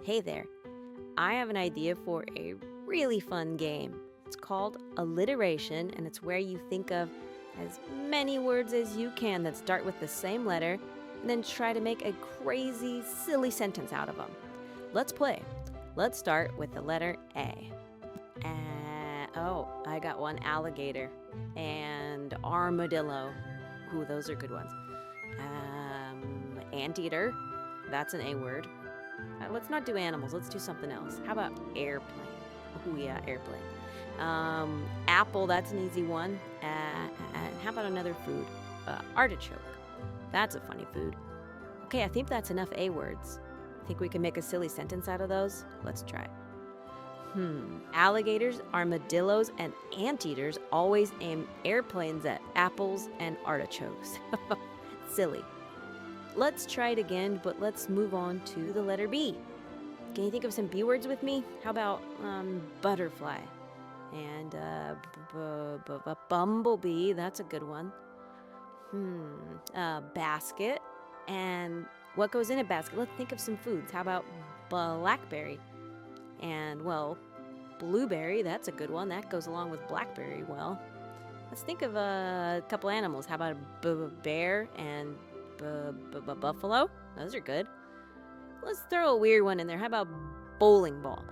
Hey there, I have an idea for a really fun game. It's called alliteration, and it's where you think of as many words as you can that start with the same letter, and then try to make a crazy, silly sentence out of them. Let's play. Let's start with the letter A. Oh, I got one alligator and armadillo. Ooh, those are good ones. Anteater. That's an A word. Let's not do animals. Let's do something else. How about airplane? Oh, yeah, airplane. Apple, that's an easy one. And how about another food? Artichoke. That's a funny food. Okay, I think that's enough A words. Think we can make a silly sentence out of those? Let's try. Alligators, armadillos, and anteaters always aim airplanes at apples and artichokes. Silly. Let's try it again, but let's move on to the letter B. Can you think of some B words with me? How about butterfly? And bumblebee, that's a good one. Basket. And what goes in a basket? Let's think of some foods. How about blackberry? And, well, blueberry, that's a good one. That goes along with blackberry well. Let's think of a couple animals. How about a bear and buffalo? Those are good. Let's throw a weird one in there. How about bowling ball?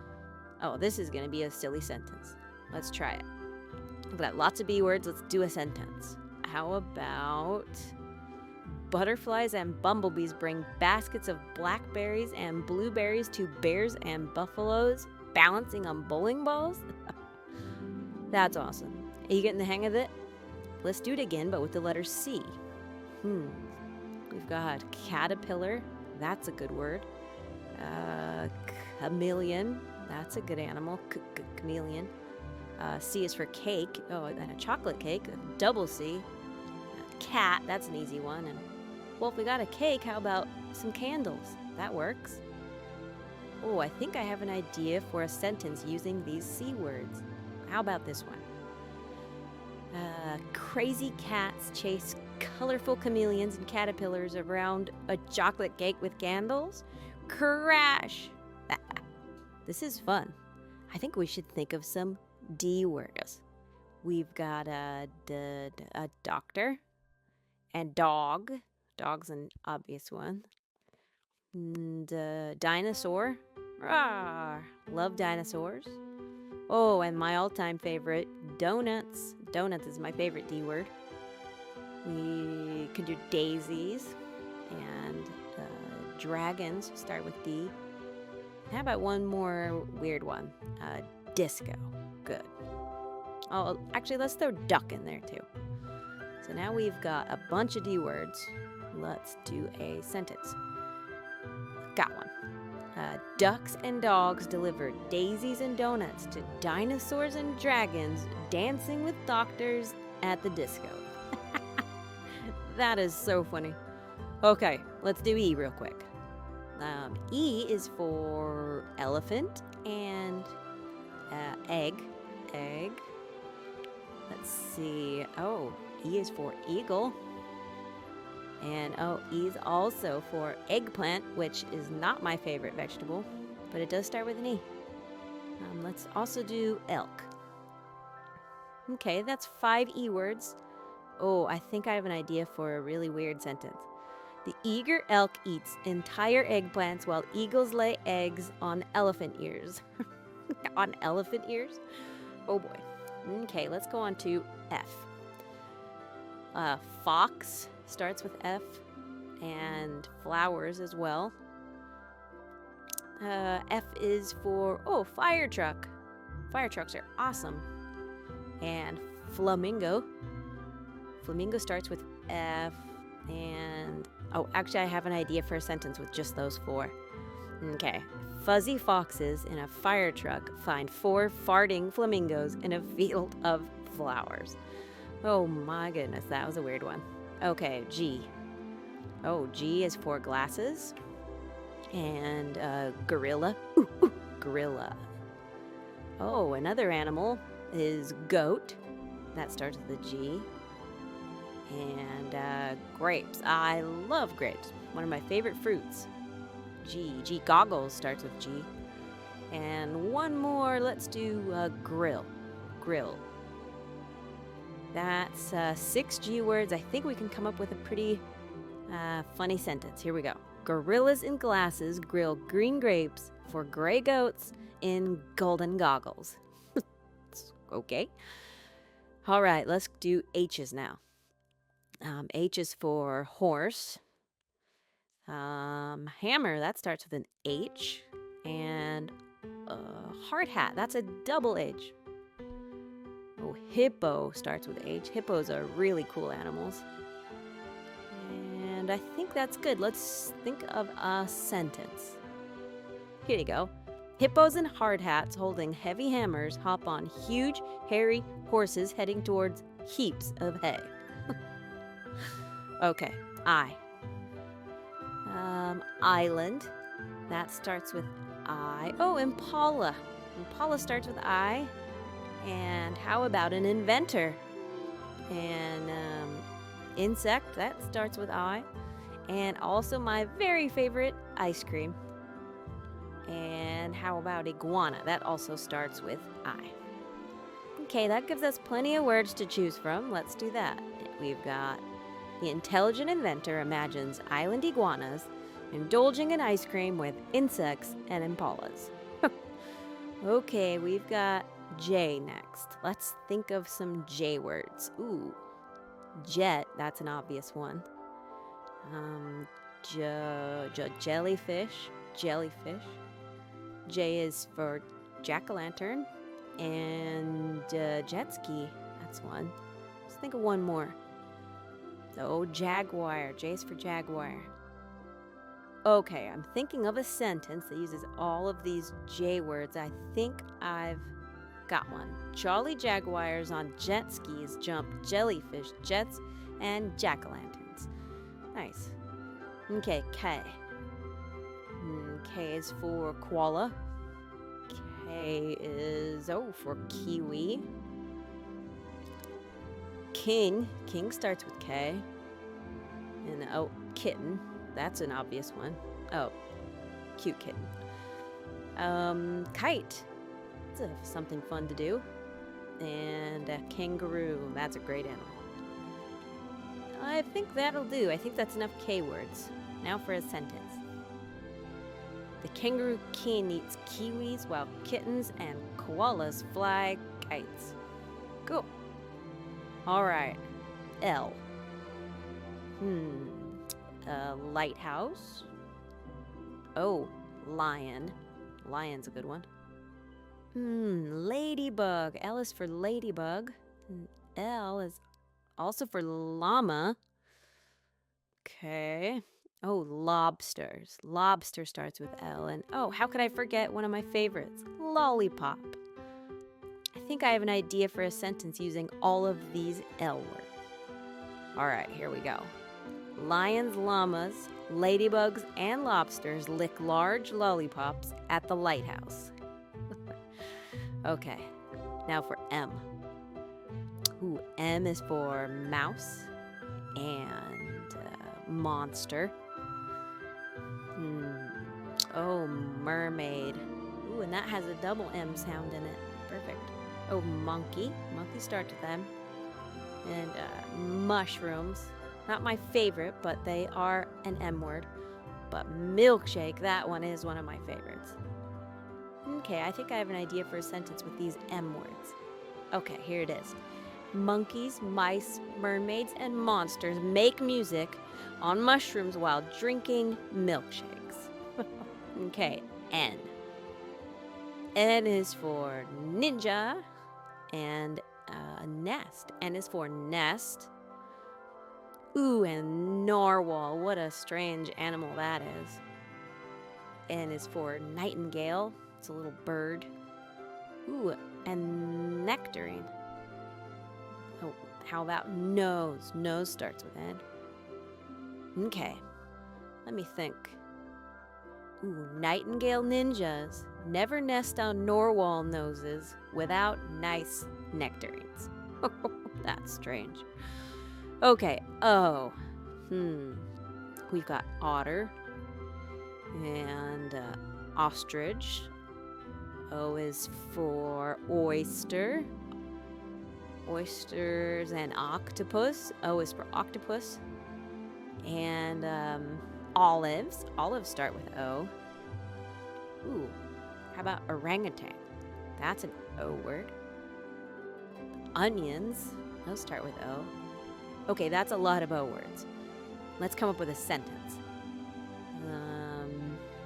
Oh, this is going to be a silly sentence. Let's try it. We've got lots of B words. Let's do a sentence. How about butterflies and bumblebees bring baskets of blackberries and blueberries to bears and buffaloes balancing on bowling balls? That's awesome. Are you getting the hang of it? Let's do it again, but with the letter C. We've got caterpillar. That's a good word. Chameleon. That's a good animal. Chameleon. C is for cake. Oh, and a chocolate cake. A double C. Cat. That's an easy one. And well, if we got a cake, how about some candles? That works. Oh, I think I have an idea for a sentence using these C words. How about this one? Crazy cats chase colorful chameleons and caterpillars around a chocolate cake with candles. Crash! This is fun. I think we should think of some D words. We've got a doctor and dog. Dog's an obvious one. And dinosaur. Rawr! Love dinosaurs. Oh, and my all-time favorite, donuts. Donuts is my favorite D word. We can do daisies and dragons, start with D. How about one more weird one? Disco. Good. Oh, actually, let's throw duck in there too. So now we've got a bunch of D words. Let's do a sentence. Got one. Ducks and dogs deliver daisies and donuts to dinosaurs and dragons dancing with doctors at the disco. That is so funny. Okay, let's do E real quick. E is for elephant and egg. Egg. Let's see. Oh, E is for eagle. And E is also for eggplant, which is not my favorite vegetable, but it does start with an E. Let's also do elk. Okay, that's 5 E words. Oh, I think I have an idea for a really weird sentence. The eager elk eats entire eggplants while eagles lay eggs on elephant ears. On elephant ears? Oh boy. Okay, let's go on to F. Fox starts with F, and flowers as well. F is for, fire truck. Fire trucks are awesome. And flamingo. Flamingo starts with F, and, actually I have an idea for a sentence with just those 4. Okay. Fuzzy foxes in a fire truck find 4 farting flamingos in a field of flowers. Oh my goodness, that was a weird one. Okay, G. Oh, G is for glasses. And gorilla. Gorilla. Oh, another animal is goat. That starts with a G. And grapes. I love grapes. One of my favorite fruits. G. G. Goggles starts with G. And one more. Let's do grill. Grill. That's 6 G words. I think we can come up with a pretty funny sentence. Here we go. Gorillas in glasses grill green grapes for gray goats in golden goggles. Okay. All right, let's do H's now. H is for horse. Hammer, that starts with an H. And hard hat, that's a double H. Oh, hippo starts with H. Hippos are really cool animals. And I think that's good. Let's think of a sentence. Here you go. Hippos in hard hats holding heavy hammers hop on huge, hairy horses heading towards heaps of hay. Okay, I. Island. That starts with I. Oh, impala. Impala starts with I. And how about an inventor? And insect, that starts with I. And also my very favorite, ice cream. And how about iguana? That also starts with I. Okay, that gives us plenty of words to choose from. Let's do that. We've got the intelligent inventor imagines island iguanas indulging in ice cream with insects and impalas. Okay, we've got J next. Let's think of some J words. Ooh, jet, that's an obvious one. Jellyfish, jellyfish. J is for jack-o'-lantern. And jet ski, that's one. Let's think of one more. Oh, jaguar. J is for jaguar. Okay, I'm thinking of a sentence that uses all of these J words. I think I've got one. Jolly jaguars on jet skis jump jellyfish jets and jack-o'-lanterns. Nice. Okay, K. K is for koala. K is, for kiwi. King. King starts with K. And, kitten. That's an obvious one. Oh, cute kitten. Kite. That's something fun to do. And a kangaroo. That's a great animal. I think that'll do. I think that's enough K words. Now for a sentence. The kangaroo king eats kiwis while kittens and koalas fly kites. Cool. All right. L. Lighthouse. Oh, lion. Lion's a good one. Ladybug. L is for ladybug. And L is also for llama. Okay. Oh, lobsters. Lobster starts with L. And how could I forget one of my favorites? Lollipop. I think I have an idea for a sentence using all of these L words. All right, here we go. Lions, llamas, ladybugs, and lobsters lick large lollipops at the lighthouse. Okay, now for M. Ooh, M is for mouse and monster. Oh, mermaid. Ooh, and that has a double M sound in it. Perfect. Oh, monkey. Monkey starts with M. And mushrooms. Not my favorite, but they are an M word. But milkshake, that one is one of my favorites. Okay, I think I have an idea for a sentence with these M words. Okay, here it is. Monkeys, mice, mermaids, and monsters make music on mushrooms while drinking milkshakes. Okay, N. N is for ninja and nest. N is for nest. Ooh, and narwhal. What a strange animal that is. N is for nightingale. It's a little bird. Ooh, and nectarine. Oh, how about nose? Nose starts with N. Okay, let me think. Ooh, nightingale ninjas never nest on narwhal noses without nice nectarines. That's strange. Okay, we've got otter And ostrich. O is for oyster. Oysters and octopus. O is for octopus. And olives. Olives start with O. Ooh, how about orangutan? That's an O word. Onions. Those start with O. Okay, that's a lot of O words. Let's come up with a sentence.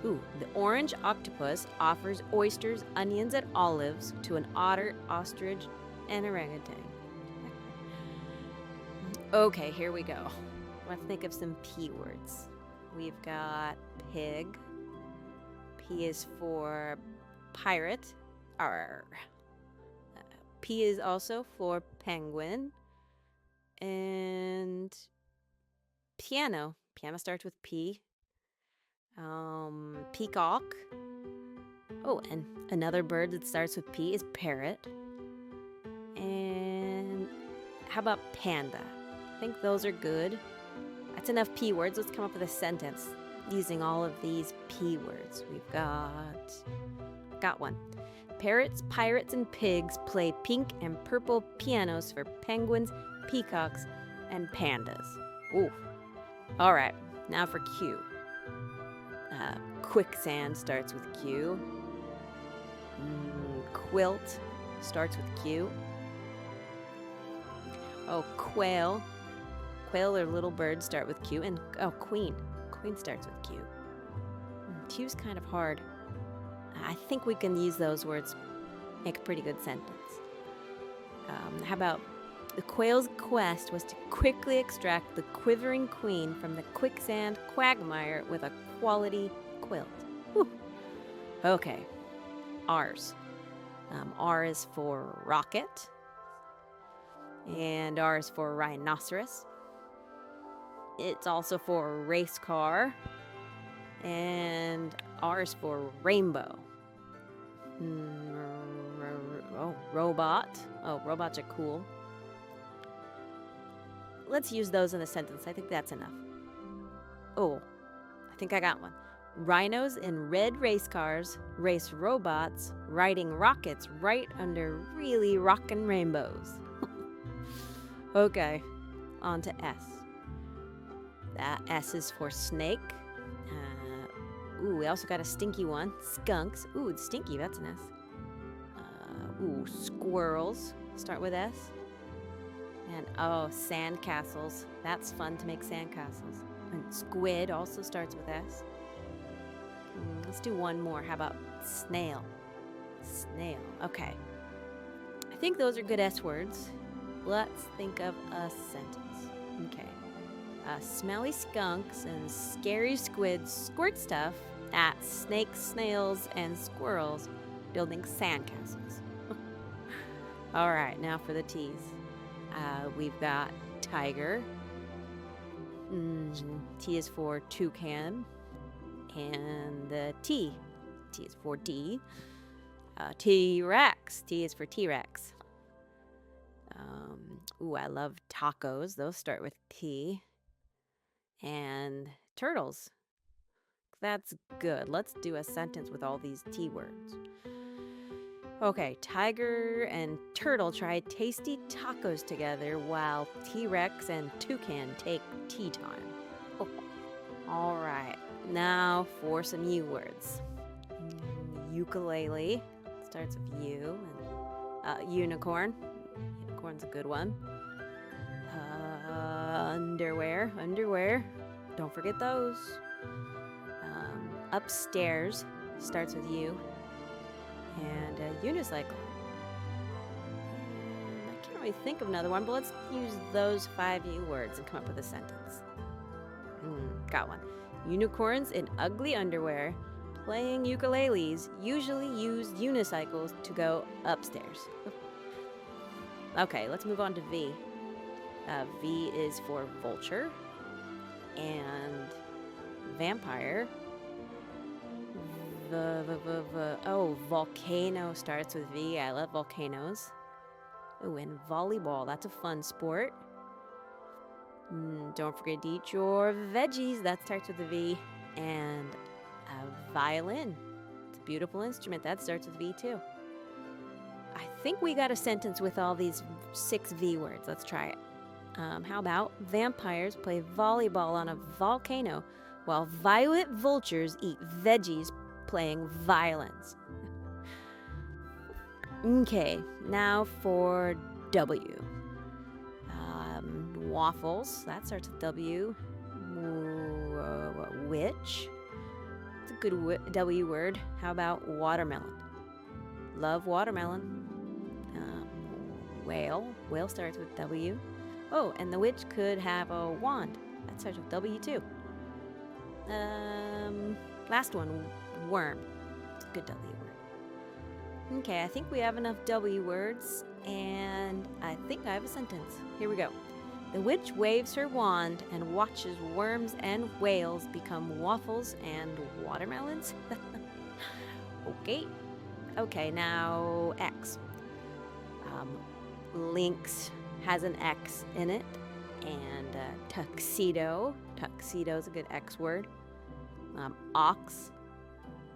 The orange octopus offers oysters, onions, and olives to an otter, ostrich, and orangutan. Okay, here we go. Let's think of some P words. We've got pig. P is for pirate. Arr. P is also for penguin. And piano. Piano starts with P. Peacock. Oh, and another bird that starts with P is parrot. And how about panda? I think those are good. That's enough P words. Let's come up with a sentence using all of these P words. We've got one. Parrots, pirates, and pigs play pink and purple pianos for penguins, peacocks, and pandas. Ooh. All right, now for Q. Quicksand starts with Q. Quilt starts with Q. Oh, quail. Quail or little birds start with Q. And queen. Queen starts with Q. Q's kind of hard. I think we can use those words, make a pretty good sentence. How about the quail's quest was to quickly extract the quivering queen from the quicksand quagmire with a quality quilt. Whew. Okay, R's. R is for rocket, and R is for rhinoceros. It's also for race car, and R is for rainbow. Robot. Oh, robots are cool. Let's use those in a sentence. I think that's enough. Oh, I think I got one. Rhinos in red race cars race robots riding rockets right under really rockin' rainbows. Okay, on to S. That S is for snake. We also got a stinky one. Skunks. Ooh, it's stinky. That's an S. Squirrels. Start with S. And sandcastles. That's fun to make sandcastles. And squid also starts with S. Let's do one more. How about snail? Snail. Okay. I think those are good S words. Let's think of a sentence. Okay. Smelly skunks and scary squids squirt stuff at snakes, snails, and squirrels building sandcastles. All right, now for the T's. We've got tiger. T is for toucan. And the T is for T. T-Rex. T is for T-Rex. I love tacos. Those start with T. And turtles. That's good. Let's do a sentence with all these T words. Okay, tiger and turtle try tasty tacos together while T-Rex and toucan take tea time. Oh. All right, now for some U words. Ukulele starts with U. And unicorn. Unicorn's a good one. Underwear. Don't forget those. Upstairs starts with U. And unicycle. I can't really think of another one, but let's use those 5 U words and come up with a sentence. Got one. Unicorns in ugly underwear playing ukuleles usually use unicycles to go upstairs. Okay, let's move on to V. V is for vulture and vampire. Volcano starts with V. I love volcanoes. Oh, and volleyball. That's a fun sport. Don't forget to eat your veggies. That starts with a V. And A violin. It's a beautiful instrument. That starts with V too. I think we got a sentence with all these 6 V words. Let's try it. How about vampires play volleyball on a volcano while violet vultures eat veggies playing violins? Okay, now for W. Waffles, that starts with W. Witch. It's a good W word. How about watermelon? Love watermelon. Whale. Whale starts with W. Oh, and the witch could have a wand. That starts with W too. Last one, worm. It's a good W word. Okay, I think we have enough W words, and I think I have a sentence. Here we go. The witch waves her wand and watches worms and whales become waffles and watermelons. Okay, now X. Lynx has an X in it, and tuxedo. Tuxedo's a good X word. Ox.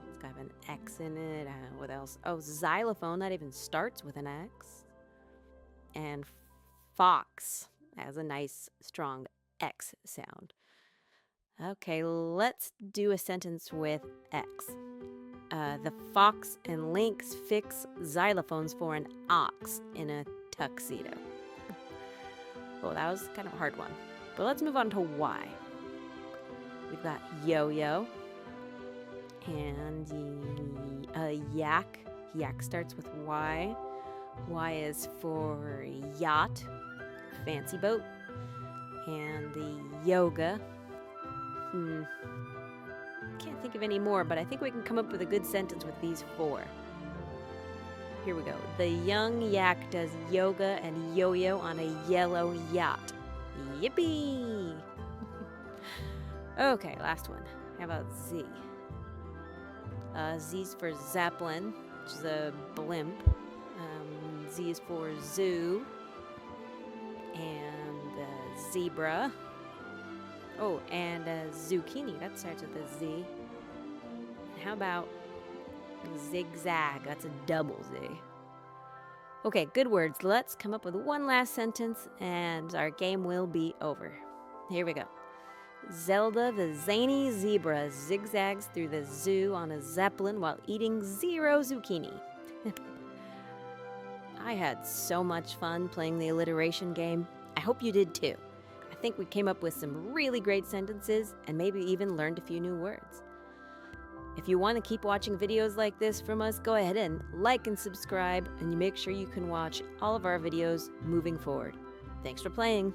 It's got an X in it. What else? Oh, xylophone. That even starts with an X. And fox has a nice, strong X sound. Okay, let's do a sentence with X. The fox and lynx fix xylophones for an ox in a tuxedo. Well, that was kind of a hard one. But let's move on to Y. We've got yo-yo and yak. Yak starts with Y. Y is for yacht, fancy boat. And the yoga. Can't think of any more, but I think we can come up with a good sentence with these 4. Here we go. The young yak does yoga and yo-yo on a yellow yacht. Yippee! Okay, last one. How about Z? Z's for zeppelin, which is a blimp. Z is for zoo. And zebra. Oh, and zucchini. That starts with a Z. How about zigzag? That's a double Z. Okay, good words. Let's come up with one last sentence, and our game will be over. Here we go. Zelda the zany zebra zigzags through the zoo on a zeppelin while eating 0 zucchini. I had so much fun playing the alliteration game. I hope you did too. I think we came up with some really great sentences and maybe even learned a few new words. If you want to keep watching videos like this from us, go ahead and like and subscribe, and you make sure you can watch all of our videos moving forward. Thanks for playing.